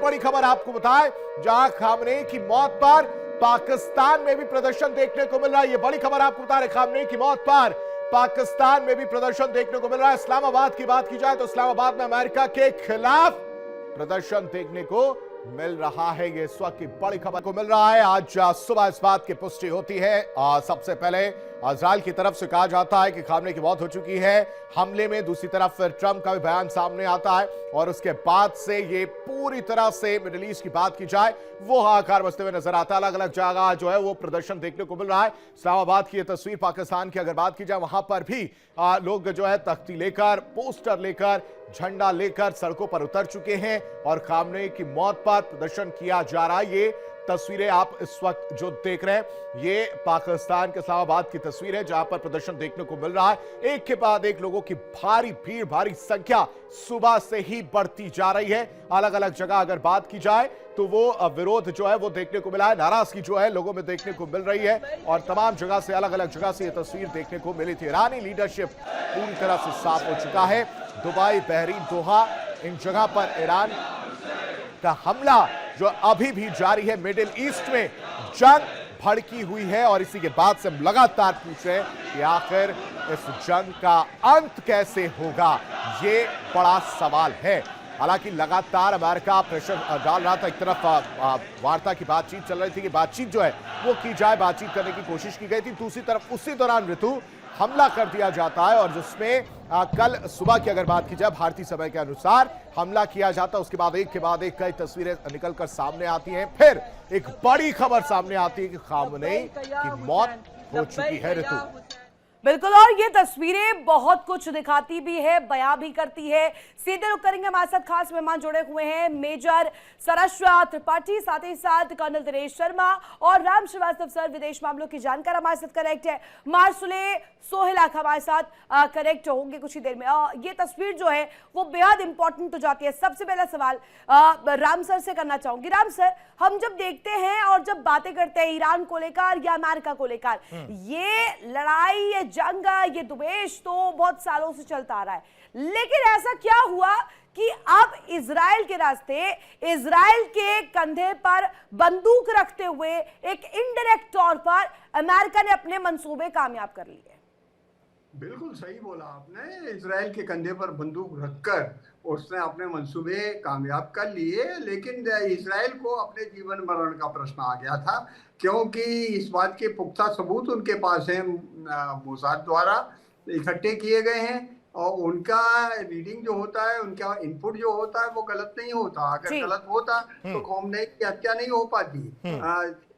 बड़ी खबर आपको बताएं, जहां खामनेई की मौत पर पाकिस्तान में भी प्रदर्शन देखने को मिल रहा है। ये बड़ी खबर आपको बता रहे, खामनेई की मौत पर पाकिस्तान में भी प्रदर्शन देखने को मिल रहा है। इस्लामाबाद की बात की जाए तो इस्लामाबाद में अमेरिका के खिलाफ प्रदर्शन देखने को मिल रहा है। ये इस वक्त की बड़ी खबर को मिल रहा है। आज सुबह इस बात की पुष्टि होती है। सबसे पहले इजराइल की तरफ से कहा जाता है कि खामनेई की मौत हो चुकी है हमले में। दूसरी तरफ फिर ट्रंप का भी बयान सामने आता है और उसके बाद से ये पूरी तरह से मिडिल ईस्ट की बात की जाए वो हाहाकार बसते हुए नजर आता है। अलग अलग जगह जो है वो प्रदर्शन देखने को मिल रहा है। इस्लामाबाद की यह तस्वीर, पाकिस्तान की अगर बात की जाए वहां पर भी लोग जो है तख्ती लेकर, पोस्टर लेकर, झंडा लेकर सड़कों पर उतर चुके हैं और खामनेई की मौत पर प्रदर्शन किया जा रहा है। ये तस्वीरें आप इस वक्त जो देख रहे हैं ये पाकिस्तान के इस्लामाबाद की तस्वीर है जहां पर प्रदर्शन देखने को मिल रहा है। एक के बाद एक लोगों की भारी भीड़, भारी संख्या सुबह से ही बढ़ती जा रही है। अलग अलग जगह अगर बात की जाए तो वो विरोध जो है वो देखने को मिला है, नाराजगी जो है लोगों में देखने को मिल रही है और तमाम जगह से, अलग अलग जगह से ये तस्वीर देखने को मिली थी। ईरानी लीडरशिप पूरी तरह से साफ हो चुका है। दुबई, बहरीन, दोहा, इन जगह पर ईरान का हमला जो अभी भी जारी है। मिडिल ईस्ट में जंग भड़की हुई है और इसी के बाद से हम लगातार पूछ रहे हैं कि आखिर इस जंग का अंत कैसे होगा, ये बड़ा सवाल है। हालांकि लगातार अमेरिका प्रेशर डाल रहा था। एक तरफ वार्ता की बातचीत चल रही थी कि बातचीत जो है वो की जाए, बातचीत करने की कोशिश की गई थी। दूसरी तरफ उसी दौरान ऋतु हमला कर दिया जाता है और जिसमें कल सुबह की अगर बात की जाए भारतीय समय के अनुसार हमला किया जाता है। उसके बाद एक कई तस्वीरें निकलकर सामने आती हैं। फिर एक बड़ी खबर सामने आती है कि खामनेई की मौत हो चुकी है। ऋतु बिल्कुल, और ये तस्वीरें बहुत कुछ दिखाती भी है, बयां भी करती है। सीधे रुक करेंगे, हमारे साथ खास मेहमान जुड़े हुए हैं मेजर सरश्वा त्रिपाठी, साथ ही साथ कर्नल दिनेश शर्मा और राम श्रीवास्तव सर, विदेश मामलों की जानकार हमारे साथ कनेक्ट है। मार्सुले सोहेलाख हमारे साथ कनेक्ट होंगे कुछ ही देर में। ये तस्वीर जो है वो बेहद इंपॉर्टेंट हो जाती है। सबसे पहला सवाल राम सर से करना चाहूंगी। राम सर, हम जब देखते हैं और जब बातें करते हैं ईरान को लेकर या अमेरिका को लेकर, ये लड़ाई, ये जंग, ये द्वेष तो बहुत सालों से चलता आ रहा है, लेकिन ऐसा क्या हुआ कि अब इजराइल के रास्ते, इजराइल के कंधे पर बंदूक रखते हुए एक इनडायरेक्ट तौर पर अमेरिका ने अपने मंसूबे कामयाब कर लिए? बिल्कुल सही बोला आपने। इजराइल के कंधे पर बंदूक रखकर उसने अपने मंसूबे कामयाब कर लिए, लेकिन इजराइल को अपने जीवन मरण का प्रश्न आ गया था, क्योंकि इस बात के पुख्ता सबूत उनके पास हैं, मोसाद द्वारा इकट्ठे किए गए हैं और उनका रीडिंग जो होता है, उनका इनपुट जो होता है वो गलत नहीं होता। अगर गलत होता तो खामनेई की हत्या नहीं हो पाती।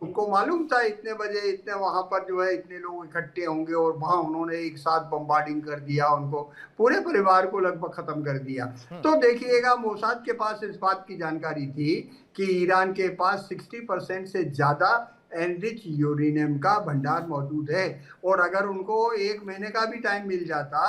उनको मालूम था इतने बजे इतने वहां पर जो है इतने लोग इकट्ठे होंगे और वहां उन्होंने एक साथ बम्बार्डिंग कर दिया, उनको पूरे परिवार को लगभग खत्म कर दिया। तो देखिएगा, मोसाद के पास इस बात की जानकारी थी कि ईरान के पास 60% से ज्यादा एनरिच यूरेनियम का भंडार मौजूद है और अगर उनको 1 महीने का भी टाइम मिल जाता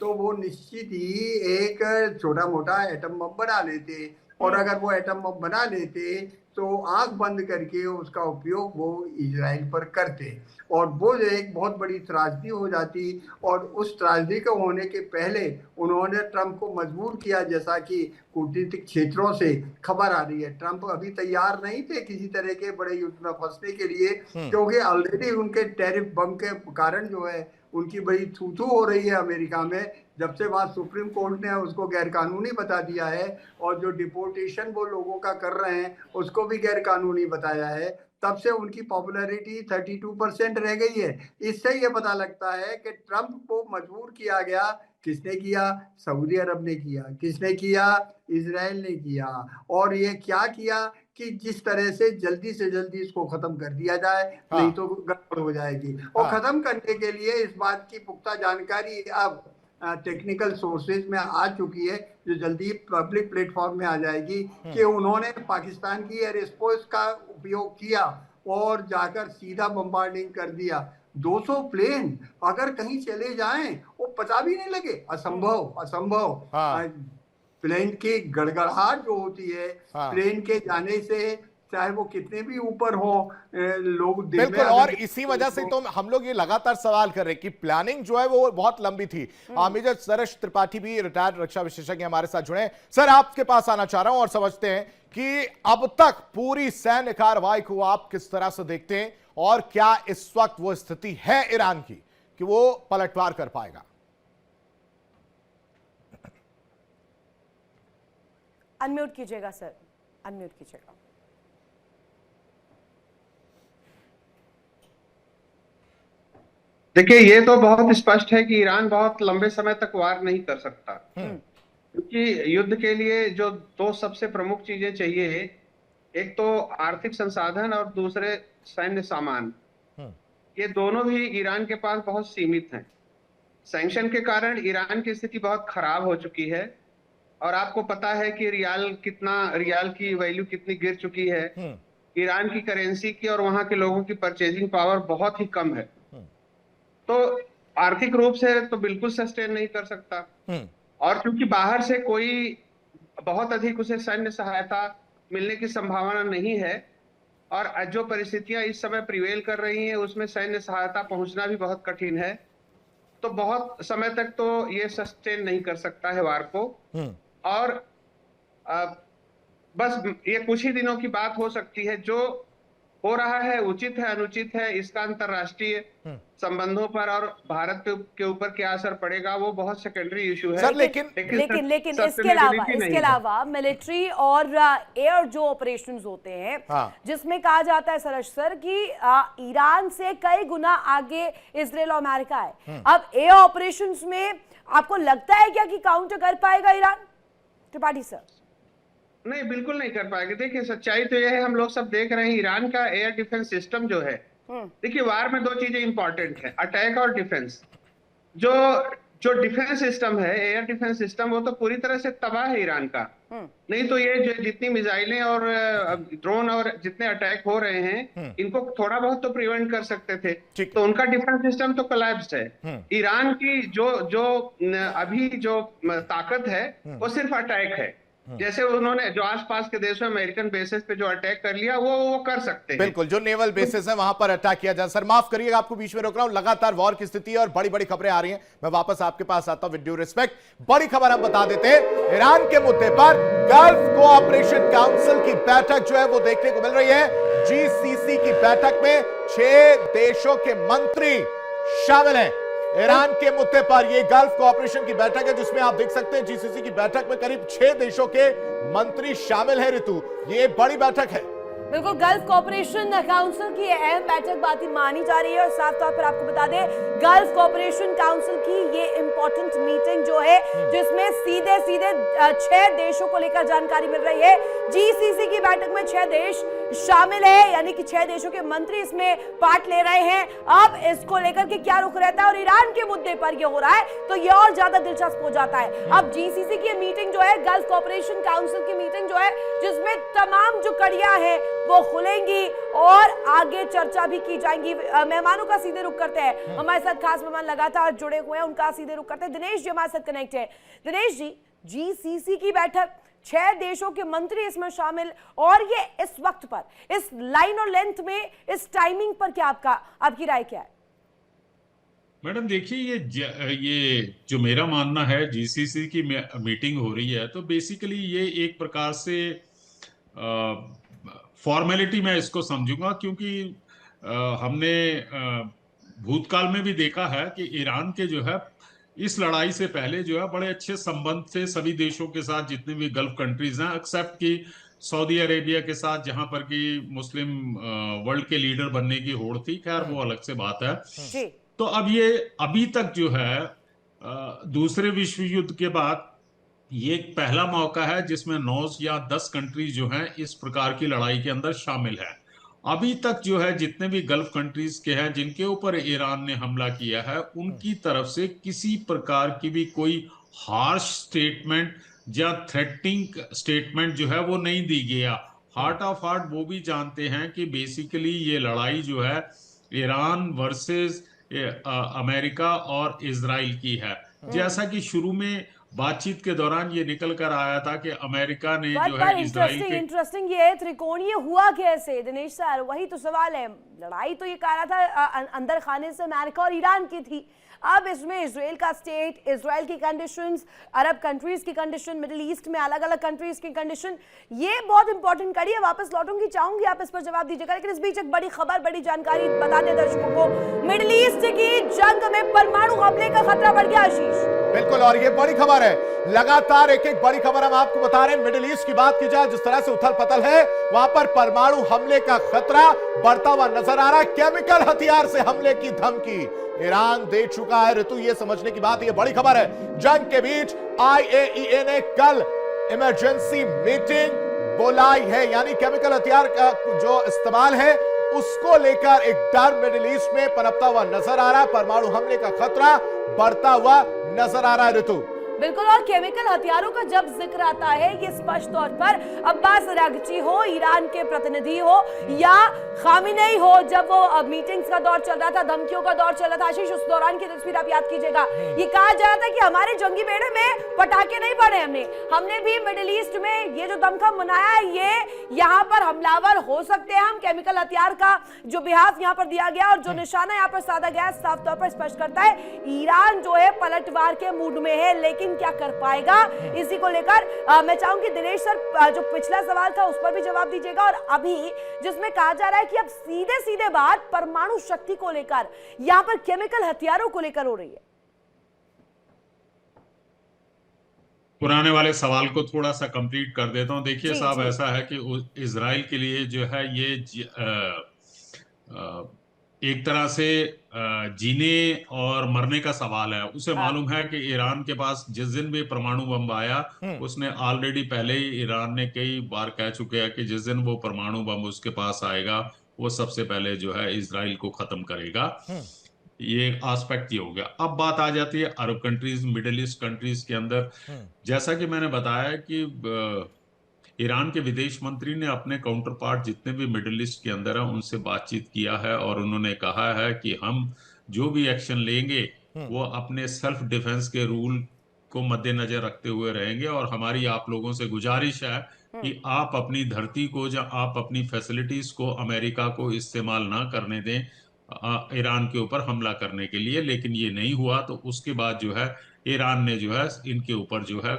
तो वो निश्चित ही एक छोटा मोटा एटम बम बना लेते और अगर वो एटम बम बना लेते तो आंख बंद करके उसका उपयोग वो इजराइल पर करते और वो एक बहुत बड़ी त्रासदी हो जाती। और उस त्रासदी के होने के पहले उन्होंने ट्रंप को मजबूर किया, जैसा कि कूटनीतिक क्षेत्रों से खबर आ रही है। ट्रंप अभी तैयार नहीं थे किसी तरह के बड़े युद्ध में फंसने के लिए, क्योंकि ऑलरेडी उनके टैरिफ बम के कारण जो है उनकी बड़ी थू-थू हो रही है अमेरिका में। जब से वहाँ सुप्रीम कोर्ट ने उसको गैरकानूनी बता दिया है और जो डिपोर्टेशन वो लोगों का कर रहे हैं उसको भी गैरकानूनी बताया है, तब से उनकी पॉपुलैरिटी 32% रह गई है। इससे ये पता लगता है कि ट्रंप को मजबूर किया गया। किसने किया? सऊदी अरब ने किया। किसने किया? इजराइल ने किया। और ये क्या किया कि जिस तरह से जल्दी इसको खत्म कर दिया जाए, नहीं तो गड़बड़ हो जाएगी। और खत्म करने के लिए इस बात की पुख्ता जानकारी अब टेक्निकल सोर्सेज में आ चुकी है, जो जल्दी पब्लिक प्लेटफॉर्म में आ जाएगी, कि उन्होंने पाकिस्तान की एयर स्पेस का उपयोग किया और जाकर सीधा बम्बार्डिंग कर दिया। 200 प्लेन अगर कहीं चले जाएं वो पता भी नहीं लगे। असंभव। प्लेन की गड़गड़ाहट जो होती है प्लेन के जाने से चाहे वो कितने भी ऊपर हो, लोग दिल में बिल्कुल, और अगर इसी वजह से तो हम लोग ये लगातार सवाल कर रहे हैं कि प्लानिंग जो है वो बहुत लंबी थी। मेजर सरस त्रिपाठी भी रिटायर्ड रक्षा विशेषज्ञ हमारे साथ जुड़े हैं। सर, आपके पास आना चाह रहा हूं और समझते हैं कि अब तक पूरी सैन्य कार्रवाई को आप किस तरह से देखते हैं और क्या इस वक्त वो स्थिति है ईरान की कि वो पलटवार कर पाएगा? अनम्यूट कीजिएगा सर, अनम्यूट कीजिएगा। देखिए, ये तो बहुत स्पष्ट है कि ईरान बहुत लंबे समय तक वार नहीं कर सकता, क्योंकि युद्ध के लिए जो दो सबसे प्रमुख चीजें चाहिए, एक तो आर्थिक संसाधन और दूसरे सैन्य सामान। ये दोनों भी ईरान के पास बहुत सीमित हैं। सैंक्शन के कारण ईरान की स्थिति बहुत खराब हो चुकी है और आपको पता है कि रियाल की वैल्यू कितनी गिर चुकी है। ईरान की करेंसी की और वहां के लोगों की परचेजिंग पावर बहुत ही कम है, तो आर्थिक रूप से तो बिल्कुल सस्टेन नहीं कर सकता। और क्योंकि बाहर से कोई बहुत अधिक उसे सैन्य सहायता मिलने की संभावना नहीं है और जो परिस्थितियां इस समय प्रिवेल कर रही हैं उसमें सैन्य सहायता पहुंचना भी बहुत कठिन है, तो बहुत समय तक तो ये सस्टेन नहीं कर सकता है वार को। और बस ये कुछ ही दिनों की बात हो सकती है। जो हो रहा है उचित है अनुचित है, इसका अंतरराष्ट्रीय संबंधों पर और भारत के ऊपर क्या असर पड़ेगा वो बहुत सेकेंडरी इशू है। सर, लेकिन इसके अलावा मिलिट्री और एयर जो ऑपरेशंस होते हैं, जिसमें कहा जाता है सरश सर कि ईरान से कई गुना आगे इजराइल और अमेरिका है। अब एयर ऑपरेशंस में आपको लगता है क्या कि काउंटर कर पाएगा ईरान? त्रिपाठी सर। नहीं, बिल्कुल नहीं कर पाएंगे। देखिए, सच्चाई तो यह है, हम लोग सब देख रहे हैं ईरान का एयर डिफेंस सिस्टम जो है। देखिए, वार में दो चीजें इंपॉर्टेंट है, अटैक और डिफेंस। जो डिफेंस सिस्टम है, एयर डिफेंस सिस्टम, वो तो पूरी तरह से तबाह है ईरान का। नहीं तो ये जितनी मिसाइलें और ड्रोन और जितने अटैक हो रहे हैं, इनको थोड़ा बहुत तो प्रिवेंट कर सकते थे। तो उनका डिफेंस सिस्टम तो कोलैप्स्ड है। ईरान की जो अभी जो ताकत है वो सिर्फ अटैक है। जैसे उन्होंने जो आसपास के देशों में अमेरिकन बेसेस पे जो अटैक कर लिया वो कर सकते हैं। बिल्कुल, जो नेवल बेसेस है वहां पर अटैक किया जाए। सर, माफ करिएगा, आपको बीच में रोक रहा हूं। लगातार वॉर की स्थिति है और बड़ी बड़ी खबरें आ रही हैं। मैं वापस आपके पास आता हूं विद ड्यू रिस्पेक्ट। बड़ी खबर हम बता देते हैं, ईरान के मुद्दे पर गल्फ कोऑपरेशन काउंसिल की बैठक जो है वो देखने को मिल रही है। जीसीसी की बैठक में 6 देशों के मंत्री शामिल हैं। ईरान के मुद्दे पर यह गल्फ कोऑपरेशन की बैठक है जिसमें आप देख सकते हैं जीसीसी की बैठक में करीब 6 देशों के मंत्री शामिल हैं। ऋतु, ये बड़ी बैठक है। बिल्कुल, गल्फ कोऑपरेशन काउंसिल की अहम बैठक बाती मानी जा रही है और साफ तौर पर आपको बता दें, गल्फ कोऑपरेशन काउंसिल की ये इंपॉर्टेंट मीटिंग जो है जिसमें सीधे 6 देशों को लेकर जानकारी मिल रही है। जीसीसी की बैठक में 6 देश शामिल है, यानी कि 6 देशों के मंत्री इसमें पार्ट ले रहे हैं। अब इसको लेकर के क्या रुख रहता है और ईरान के मुद्दे पर यह हो रहा है तो यह और ज्यादा दिलचस्प हो जाता है। अब जीसीसी की मीटिंग जो है, गल्फ कोऑपरेशन काउंसिल की मीटिंग जो है, जिसमें तमाम जो कड़ियां हैं वो खुलेंगी और आगे चर्चा भी की जाएंगी। मेहमानों का सीधे रुख करते हैं, हमारे साथ खास मेहमान लगातार जुड़े हुए हैं, उनका सीधे रुख करते हैं। दिनेश जी हमारे साथ कनेक्ट है। दिनेश जी, जीसीसी की बैठक, 6 देशों के मंत्री इसमें शामिल, और ये इस वक्त पर, इस लाइन और लेंथ में, इस टाइमिंग पर क्या आपकी राय क्या है? मैडम देखिए, ये जो मेरा मानना है, जीसीसी की मीटिंग हो रही है तो बेसिकली ये एक प्रकार से फॉर्मेलिटी मैं इसको समझूंगा, क्योंकि हमने भूतकाल में भी देखा है कि ईरान के जो है इस लड़ाई से पहले जो है बड़े अच्छे संबंध थे सभी देशों के साथ, जितने भी गल्फ कंट्रीज हैं, एक्सेप्ट कि सऊदी अरेबिया के साथ, जहां पर कि मुस्लिम वर्ल्ड के लीडर बनने की होड़ थी। खैर वो अलग से बात है। तो अब ये अभी तक जो है दूसरे विश्व युद्ध के बाद ये एक पहला मौका है जिसमें 9 या 10 कंट्रीज जो हैं इस प्रकार की लड़ाई के अंदर शामिल है। अभी तक जो है जितने भी गल्फ कंट्रीज के हैं जिनके ऊपर ईरान ने हमला किया है, उनकी तरफ से किसी प्रकार की भी कोई हार्श स्टेटमेंट या थ्रेटनिंग स्टेटमेंट जो है वो नहीं दी गया। हार्ट ऑफ हार्ट वो भी जानते हैं कि बेसिकली ये लड़ाई जो है ईरान वर्सेस अमेरिका और इजराइल की है। जैसा कि शुरू में बातचीत के दौरान ये निकल कर आया था कि अमेरिका ने जो है इजराइल के इंटरेस्टिंग ये त्रिकोणीय हुआ कैसे दिनेश सर, वही तो सवाल है। लड़ाई तो ये कह रहा था अंदर खाने से अमेरिका और ईरान की थी, अब इसमें इजराइल का स्टेट, इजराइल की कंडीशंस, अरब कंट्रीज की कंडीशन, मिडिल ईस्ट में अलग अलग कंट्रीज की कंडीशन, ये बहुत इंपॉर्टेंट कड़ी है। वापस लौटूंगी, चाहूंगी आप इस पर जवाब दीजिएगा, लेकिन इस बीच एक बड़ी खबर, बड़ी जानकारी बता दें दर्शकों को। मिडिल ईस्ट की जंग में परमाणु हमले का खतरा बढ़ गया आशीष। बिल्कुल, और ये बड़ी खबर है, लगातार एक एक बड़ी खबर हम आपको बता रहे हैं। मिडिल ईस्ट की बात की जाए, जिस तरह से उथल पथल है, वहां पर परमाणु हमले का खतरा बढ़ता हुआ नजर आ रहा है। केमिकल हथियार से हमले की धमकी ईरान दे चुका है। ऋतु, ये समझने की बात, ये बड़ी खबर है। जंग के बीच IAEA ने कल इमरजेंसी मीटिंग बुलाई है, यानी केमिकल हथियार का जो इस्तेमाल है उसको लेकर एक डर मिडिल ईस्ट में पनपता हुआ नजर आ रहा है। परमाणु हमले का खतरा बढ़ता हुआ नजर आ रहा है ऋतु। बिल्कुल, और केमिकल हथियारों का जब जिक्र आता है, ये स्पष्ट तौर पर अब्बास अरागची हो, ईरान के प्रतिनिधि हो, या खामिनेई हो, जब वो मीटिंग्स का दौर चल रहा था, धमकियों का दौर चल रहा था, आशीष उस दौरान की तस्वीर आप याद कीजिएगा। ये कहा जा रहा था कि हमारे जंगी बेड़े में पटाखे नहीं पड़े, हमने भी मिडिल ईस्ट में ये जो दमखम मनाया है, ये यहाँ पर हमलावर हो सकते हैं हम। केमिकल हथियार का जो बिहाफ यहाँ पर दिया गया और जो निशाना यहाँ पर साधा गया, साफ तौर पर स्पष्ट करता है ईरान जो है पलटवार के मूड में है, लेकिन क्या कर पाएगा, इसी को लेकर मैं चाहूंगी दिनेश सर जो पिछला सवाल था उस पर भी जवाब दीजिएगा, और अभी जिसमें कहा जा रहा है कि अब सीधे सीधे बात परमाणु शक्ति को लेकर, यहां पर केमिकल हथियारों को लेकर हो रही है। पुराने वाले सवाल को थोड़ा सा कंप्लीट कर देता हूं। देखिए साहब, ऐसा है कि इजराइल के लिए जो है ये एक तरह से जीने और मरने का सवाल है। उसे मालूम है कि ईरान के पास जिस दिन भी परमाणु बम आया, उसने ऑलरेडी पहले ही ईरान ने कई बार कह चुके हैं कि जिस दिन वो परमाणु बम उसके पास आएगा, वो सबसे पहले जो है इजराइल को खत्म करेगा। ये एस्पेक्ट ये हो गया। अब बात आ जाती है अरब कंट्रीज, मिडिल ईस्ट कंट्रीज के अंदर। जैसा कि मैंने बताया कि ईरान के विदेश मंत्री ने अपने काउंटर पार्ट जितने भी मिडिल ईस्ट के अंदर है उनसे बातचीत किया है, और उन्होंने कहा है कि हम जो भी एक्शन लेंगे वो अपने सेल्फ डिफेंस के रूल को मद्देनजर रखते हुए रहेंगे। और हमारी आप लोगों से गुजारिश है कि आप अपनी धरती को या आप अपनी फैसिलिटीज को अमेरिका को इस्तेमाल ना करने दें ईरान के ऊपर हमला करने के लिए। लेकिन ये नहीं हुआ, तो उसके बाद जो है ईरान ने जो है इनके ऊपर जो है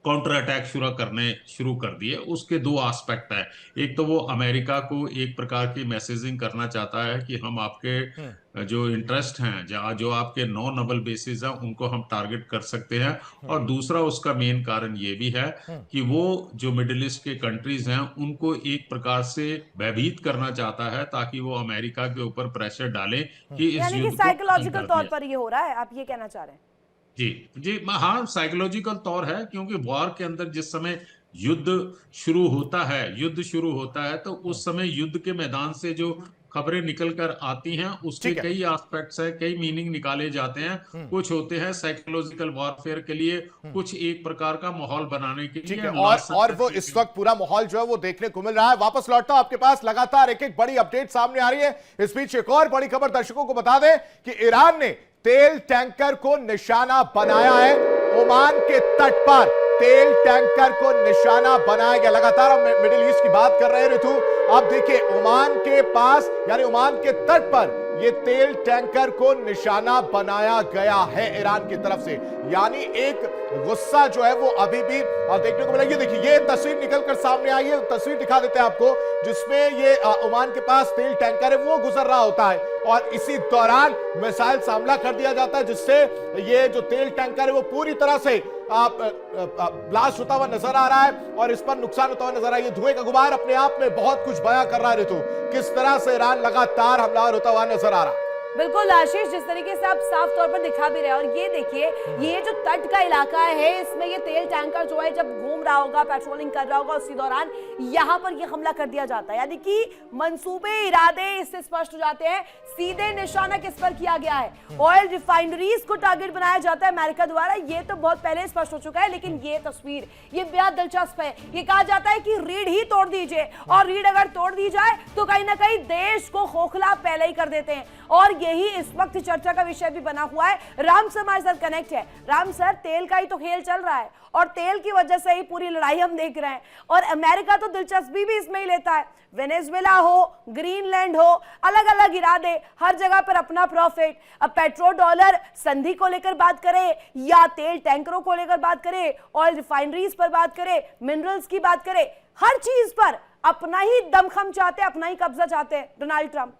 काउंटर अटैक शुरू कर दिए। उसके दो एस्पेक्ट है, एक तो वो अमेरिका को एक प्रकार की मैसेजिंग करना चाहता है कि हम आपके जो इंटरेस्ट हैं, जो आपके नॉन नेवल बेसिस हैं, उनको हम टारगेट कर सकते हैं। और दूसरा उसका मेन कारण ये भी है कि वो जो मिडिल ईस्ट के कंट्रीज हैं उनको एक प्रकार से भयभीत करना चाहता है, ताकि वो अमेरिका के ऊपर प्रेशर डालें कि इस युद्ध को साइकोलॉजिकल तौर पर ये हो रहा है, आप ये कहना चाह रहे हैं? जी, हाँ, साइकोलॉजिकल तौर है, क्योंकि वॉर के अंदर जिस समय युद्ध शुरू होता है तो उस समय युद्ध के मैदान से जो खबरें निकल कर आती हैं उसके कई एस्पेक्ट्स हैं, कई मीनिंग निकाले जाते हैं। कुछ होते हैं साइकोलॉजिकल वॉरफेयर के लिए, कुछ एक प्रकार का माहौल बनाने के लिए, और वो इस वक्त पूरा माहौल जो है वो देखने को मिल रहा है। वापस लौटता हूं आपके पास, लगातार एक एक बड़ी अपडेट सामने आ रही है। इस बीच एक और बड़ी खबर दर्शकों को बता दें कि ईरान ने तेल टैंकर को निशाना बनाया है। ओमान के तट पर तेल टैंकर को निशाना बनाया गया। लगातार हम मिडिल ईस्ट की बात कर रहे हैं ऋतु, अब देखिए ओमान के पास यानी ओमान के तट पर ये तेल टैंकर को निशाना बनाया गया है ईरान की तरफ से। यानी एक गुस्सा जो है वो अभी भी देखने को मिला। ये देखिए, ये तस्वीर निकलकर सामने आई है, तस्वीर दिखा देते हैं आपको, जिसमें ये ओमान के पास तेल टैंकर है वो गुजर रहा होता है, और इसी दौरान मिसाइल से हमला कर दिया जाता है, जिससे ये जो तेल टैंकर है वो पूरी तरह से ब्लास्ट होता हुआ नजर आ रहा है और इस पर नुकसान होता हुआ नजर आ रहा है। ये धुएं का गुबार अपने आप में बहुत कुछ बयां कर रहा है ऋतु, किस तरह से ईरान लगातार हमलावर होता हुआ नजर आ रहा है। बिल्कुल आशीष, जिस तरीके से आप साफ तौर पर दिखा भी रहे हैं, और ये देखिए ये जो तट का इलाका है, इसमें ये तेल टैंकर जो है जब घूम रहा होगा, पेट्रोलिंग कर रहा होगा, उसी दौरान यहाँ पर ये हमला कर दिया जाता है। यानी कि मंसूबे, इरादे इससे स्पष्ट हो जाते हैं। सीधे निशाना किस पर किया गया है? ऑयल रिफाइनरीज को टारगेट बनाया जाता है अमेरिका द्वारा। ये तो बहुत पहले स्पष्ट हो चुका है, लेकिन ये तस्वीर ये बेहद दिलचस्प है। ये कहा जाता है कि रीढ़ ही तोड़ दीजिए, और रीढ़ अगर तोड़ दी जाए तो कहीं ना कहीं देश को खोखला पहले ही कर देते हैं। और यही इस वक्त चर्चा का विषय भी बना हुआ है। राम सर हमारे साथ कनेक्ट है। राम सर, तेल का ही तो खेल चल रहा है और तेल की वजह से ही पूरी लड़ाई हम देख रहे हैं और अमेरिका तो दिलचस्पी भी इसमें ही लेता है। वेनेजुएला हो, ग्रीनलैंड हो, अलग अलग इरादे, हर जगह पर अपना प्रॉफिट। अब पेट्रो डॉलर संधि को लेकर बात करें या तेल टैंकरों को लेकर बात करें, ऑयल रिफाइनरीज पर बात करें, मिनरल्स की बात करें, हर चीज पर अपना ही दमखम चाहते, अपना ही कब्जा चाहते हैं डोनाल्ड ट्रंप।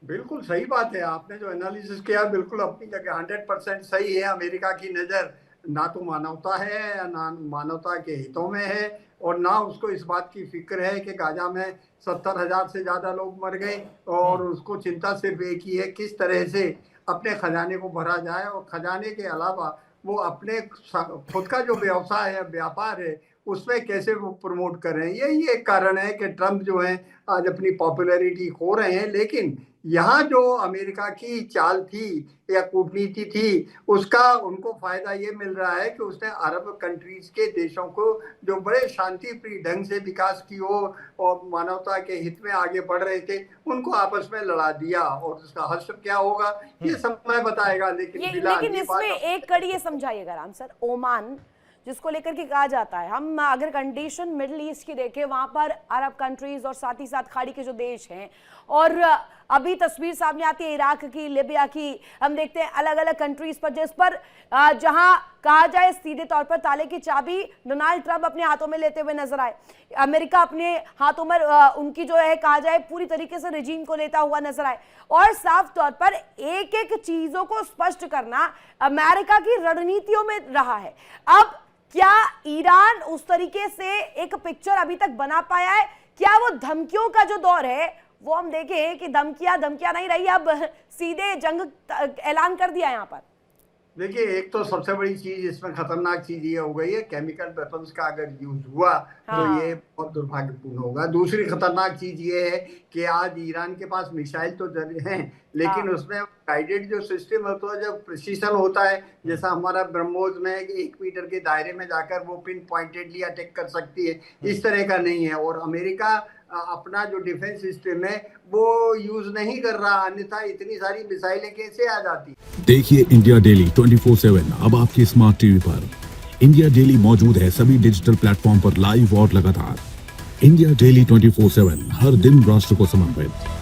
बिल्कुल सही बात है, आपने जो एनालिसिस किया बिल्कुल अपनी जगह 100% सही है। अमेरिका की नज़र ना तो मानवता है, ना मानवता के हितों में है और ना उसको इस बात की फिक्र है कि गाजा में 70,000 से ज़्यादा लोग मर गए और उसको चिंता सिर्फ एक ही है किस तरह से अपने खजाने को भरा जाए और खजाने के अलावा वो अपने खुद का जो व्यवसाय है, व्यापार है, उसमें कैसे वो प्रमोट कर रहे हैं। यही एक कारण है कि ट्रंप जो है आज अपनी पॉपुलैरिटी खो रहे हैं। लेकिन यहाँ जो अमेरिका की चाल थी या कूटनीति थी, उसका उनको फायदा ये मिल रहा है कि उसने अरब कंट्रीज के देशों को जो बड़े शांतिप्रिय ढंग से विकास की और मानवता के हित में आगे बढ़ रहे थे, उनको आपस में लड़ा दिया और उसका हश्र क्या होगा ये समय बताएगा। लेकिन इसमें एक कड़ी ये समझाइएगा राम सर, ओमान जिसको लेकर के कहा जाता है, हम अगर कंडीशन मिडिल ईस्ट की देखें, वहां पर अरब कंट्रीज और साथ ही साथ खाड़ी के जो देश हैं, और अभी तस्वीर सामने आती है इराक की, लिबिया की, हम देखते हैं अलग अलग कंट्रीज पर, जिस पर जहां कहा जाए सीधे तौर पर ताले की चाबी डोनाल्ड ट्रंप अपने हाथों में लेते हुए नजर आए। अमेरिका अपने हाथों में उनकी जो है कहा जाए पूरी तरीके से रिजीम को लेता हुआ नजर आए और साफ तौर पर एक एक चीजों को स्पष्ट करना अमेरिका की रणनीतियों में रहा है। अब क्या ईरान उस तरीके से एक पिक्चर अभी तक बना पाया है? क्या वो धमकियों का जो दौर है वो हम देखें कि धमकियां नहीं रही, अब सीधे जंग ऐलान कर दिया यहाँ पर? देखिए, एक तो सबसे बड़ी चीज इसमें खतरनाक चीज ये हो गई है, केमिकल वेपन्स का अगर यूज हुआ तो ये बहुत दुर्भाग्यपूर्ण होगा। दूसरी खतरनाक चीज ये है कि आज ईरान के पास मिसाइल तो हैं, लेकिन उसमें गाइडेड जो सिस्टम होता है, जब प्रिसीशन होता है, जैसा हमारा ब्रह्मोस में 1 मीटर के दायरे में जाकर वो पिन पॉइंटेडली अटैक कर सकती है, इस तरह का नहीं है। और अमेरिका अपना जो डिफेंस सिस्टम है वो यूज नहीं कर रहा, अन्यथा इतनी सारी मिसाइलें कैसे आ जाती। देखिए इंडिया डेली 24/7 अब आपके स्मार्ट टीवी पर। इंडिया डेली मौजूद है सभी डिजिटल प्लेटफॉर्म पर लाइव और लगातार। इंडिया डेली 24/7 हर दिन राष्ट्र को समर्पित।